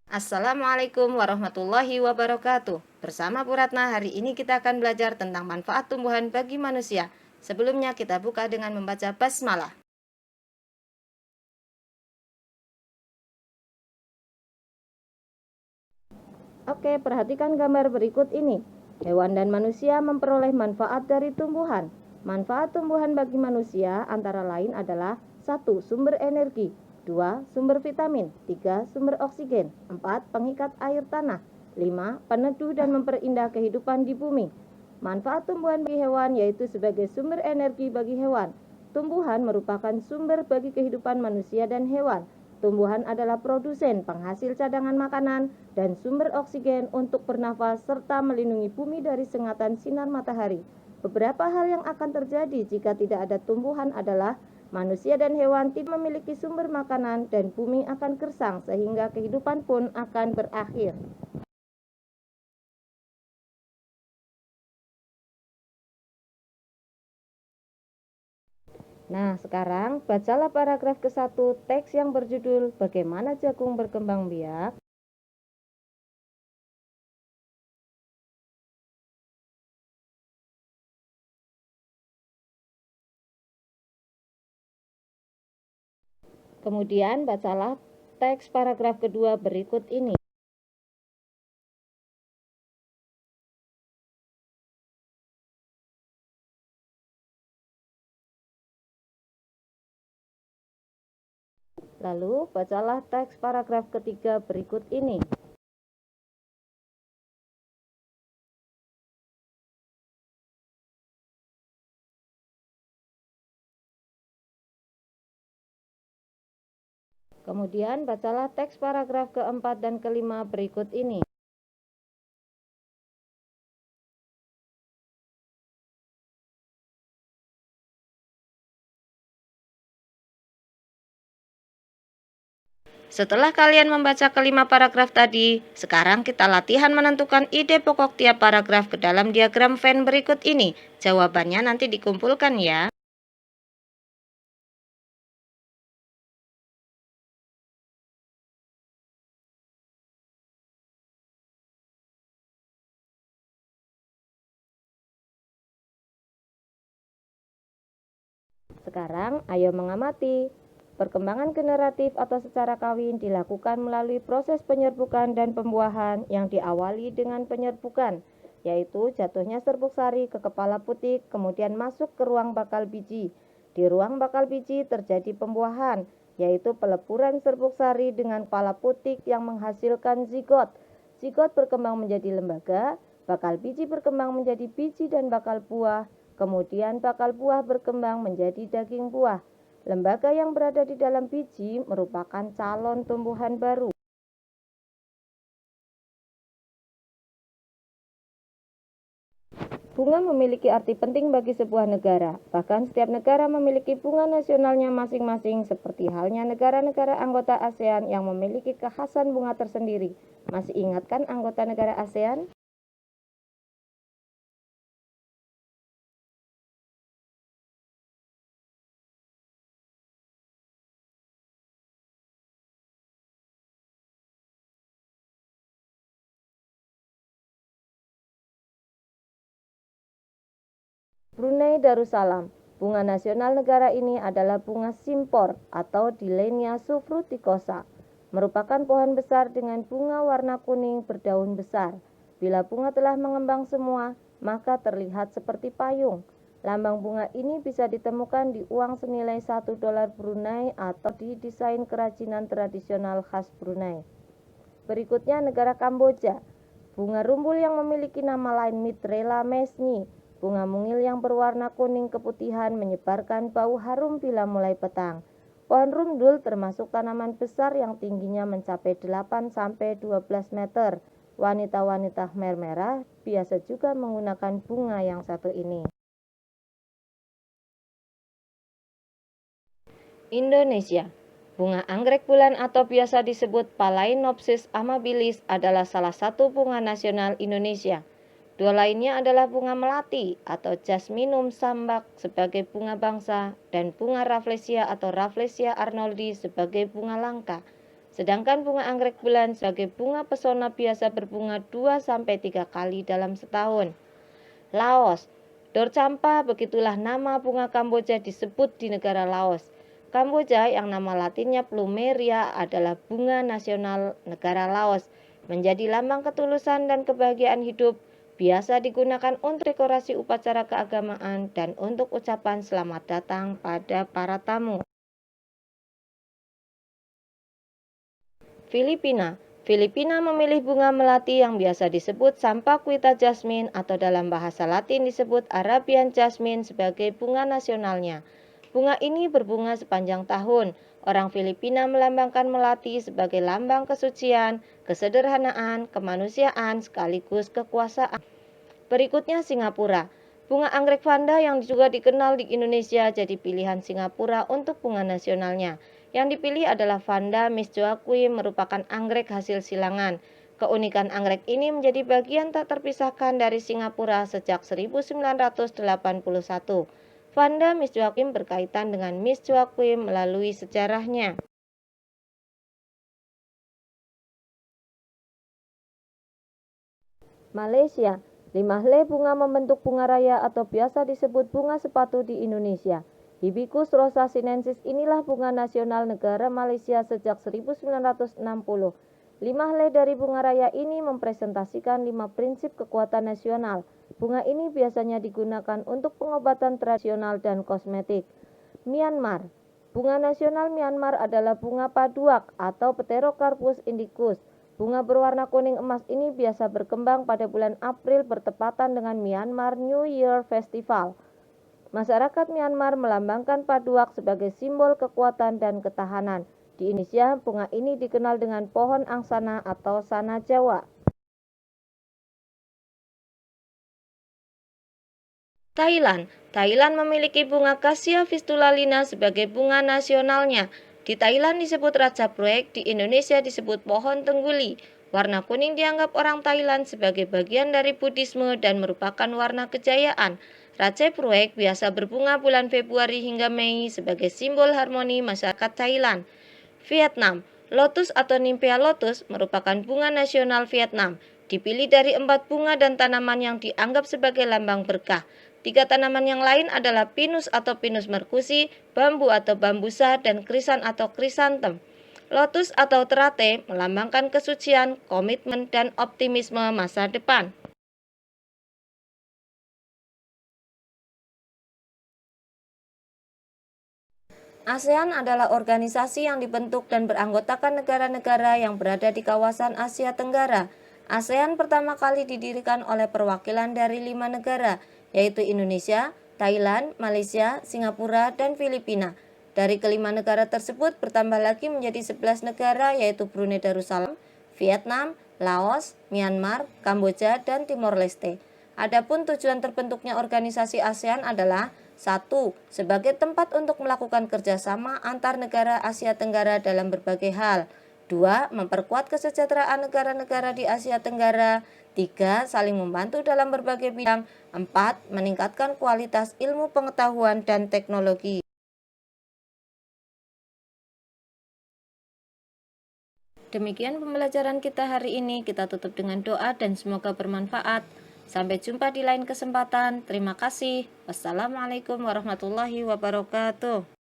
Assalamualaikum warahmatullahi wabarakatuh. Bersama Bu Ratna, hari ini kita akan belajar tentang manfaat tumbuhan bagi manusia. Sebelumnya kita buka dengan membaca basmalah. Oke, perhatikan gambar berikut ini. Hewan dan manusia memperoleh manfaat dari tumbuhan. Manfaat tumbuhan bagi manusia antara lain adalah: 1. Sumber energi, 2. Sumber vitamin, 3. Sumber oksigen, 4. Pengikat air tanah, 5. Peneduh dan memperindah kehidupan di bumi. Manfaat tumbuhan bagi hewan yaitu sebagai sumber energi bagi hewan. Tumbuhan merupakan sumber bagi kehidupan manusia dan hewan. Tumbuhan adalah produsen, penghasil cadangan makanan, dan sumber oksigen untuk bernafas serta melindungi bumi dari sengatan sinar matahari. Beberapa hal yang akan terjadi jika tidak ada tumbuhan adalah: manusia dan hewan tidak memiliki sumber makanan dan bumi akan gersang sehingga kehidupan pun akan berakhir. Nah, sekarang bacalah paragraf ke-1 teks yang berjudul Bagaimana Jagung Berkembang Biak. Kemudian bacalah teks paragraf kedua berikut ini. Lalu bacalah teks paragraf ketiga berikut ini. Kemudian bacalah teks paragraf keempat dan kelima berikut ini. Setelah kalian membaca kelima paragraf tadi, sekarang kita latihan menentukan ide pokok tiap paragraf ke dalam diagram Venn berikut ini. Jawabannya nanti dikumpulkan ya. Sekarang ayo mengamati. Perkembangan generatif atau secara kawin dilakukan melalui proses penyerbukan dan pembuahan yang diawali dengan penyerbukan, yaitu jatuhnya serbuk sari ke kepala putik, kemudian masuk ke ruang bakal biji. Di ruang bakal biji terjadi pembuahan, yaitu peleburan serbuk sari dengan kepala putik yang menghasilkan zigot. Zigot berkembang menjadi lembaga, bakal biji berkembang menjadi biji dan bakal buah, kemudian bakal buah berkembang menjadi daging buah. Lembaga yang berada di dalam biji merupakan calon tumbuhan baru. Bunga memiliki arti penting bagi sebuah negara. Bahkan setiap negara memiliki bunga nasionalnya masing-masing, seperti halnya negara-negara anggota ASEAN yang memiliki kekhasan bunga tersendiri. Masih ingat kan anggota negara ASEAN? Brunei Darussalam. Bunga nasional negara ini adalah bunga simpor atau Dillenia subfruticosa. Merupakan pohon besar dengan bunga warna kuning berdaun besar. Bila bunga telah mengembang semua, maka terlihat seperti payung. Lambang bunga ini bisa ditemukan di uang senilai $1 Brunei atau di desain kerajinan tradisional khas Brunei. Berikutnya negara Kamboja. Bunga rumbul yang memiliki nama lain Mitrela mesni. Bunga mungil yang berwarna kuning keputihan menyebarkan bau harum bila mulai petang. Pohon rumbul termasuk tanaman besar yang tingginya mencapai 8-12 meter. Wanita-wanita Khmer Merah biasa juga menggunakan bunga yang satu ini. Indonesia. Bunga anggrek bulan atau biasa disebut Phalaenopsis amabilis adalah salah satu bunga nasional Indonesia. Dua lainnya adalah bunga melati atau Jasminum sambac sebagai bunga bangsa dan bunga Rafflesia atau Rafflesia arnoldi sebagai bunga langka. Sedangkan bunga anggrek bulan sebagai bunga pesona biasa berbunga 2-3 kali dalam setahun. Laos. Dorcampa begitulah nama bunga Kamboja disebut di negara Laos. Kamboja yang nama latinnya Plumeria adalah bunga nasional negara Laos, menjadi lambang ketulusan dan kebahagiaan hidup, biasa digunakan untuk dekorasi upacara keagamaan dan untuk ucapan selamat datang pada para tamu. Filipina. Filipina memilih bunga melati yang biasa disebut Sampaguita jasmine atau dalam bahasa Latin disebut Arabian jasmine sebagai bunga nasionalnya. Bunga ini berbunga sepanjang tahun. Orang Filipina melambangkan melati sebagai lambang kesucian, kesederhanaan, kemanusiaan, sekaligus kekuasaan. Berikutnya Singapura. Bunga anggrek vanda yang juga dikenal di Indonesia jadi pilihan Singapura untuk bunga nasionalnya. Yang dipilih adalah Vanda Miss Joaquim, merupakan anggrek hasil silangan. Keunikan anggrek ini menjadi bagian tak terpisahkan dari Singapura sejak 1981. Vanda Miss Joaquim berkaitan dengan Miss Joaquim melalui sejarahnya. Malaysia. 5 helai bunga membentuk bunga raya atau biasa disebut bunga sepatu di Indonesia. Hibiscus rosa sinensis inilah bunga nasional negara Malaysia sejak 1960. 5 helai dari bunga raya ini mempresentasikan 5 prinsip kekuatan nasional. Bunga ini biasanya digunakan untuk pengobatan tradisional dan kosmetik. Myanmar. Bunga nasional Myanmar adalah bunga paduak atau Pterocarpus indicus. Bunga berwarna kuning emas ini biasa berkembang pada bulan April bertepatan dengan Myanmar New Year Festival. Masyarakat Myanmar melambangkan paduak sebagai simbol kekuatan dan ketahanan. Di Indonesia, bunga ini dikenal dengan pohon angsana atau sana Jawa. Thailand. Thailand memiliki bunga Cassia Fistula sebagai bunga nasionalnya. Di Thailand disebut Raja Proek, di Indonesia disebut pohon tengguli. Warna kuning dianggap orang Thailand sebagai bagian dari Buddhisme dan merupakan warna kejayaan. Raja Proek biasa berbunga bulan Februari hingga Mei sebagai simbol harmoni masyarakat Thailand. Vietnam. Lotus atau Nymphaea lotus merupakan bunga nasional Vietnam. Dipilih dari 4 bunga dan tanaman yang dianggap sebagai lambang berkah. 3 tanaman yang lain adalah pinus atau pinus merkusi, bambu atau bambusa, dan krisan atau krisantem. Lotus atau terate melambangkan kesucian, komitmen, dan optimisme masa depan. ASEAN adalah organisasi yang dibentuk dan beranggotakan negara-negara yang berada di kawasan Asia Tenggara. ASEAN pertama kali didirikan oleh perwakilan dari 5 negara, yaitu Indonesia, Thailand, Malaysia, Singapura, dan Filipina. Dari kelima negara tersebut bertambah lagi menjadi 11 negara, yaitu Brunei Darussalam, Vietnam, Laos, Myanmar, Kamboja, dan Timor Leste. Adapun tujuan terbentuknya organisasi ASEAN adalah 1. Sebagai tempat untuk melakukan kerjasama antar negara Asia Tenggara dalam berbagai hal. 2. Memperkuat kesejahteraan negara-negara di Asia Tenggara. 3. Saling membantu dalam berbagai bidang. 4. Meningkatkan kualitas ilmu pengetahuan dan teknologi. Demikian pembelajaran kita hari ini. Kita tutup dengan doa dan semoga bermanfaat. Sampai jumpa di lain kesempatan. Terima kasih. Wassalamualaikum warahmatullahi wabarakatuh.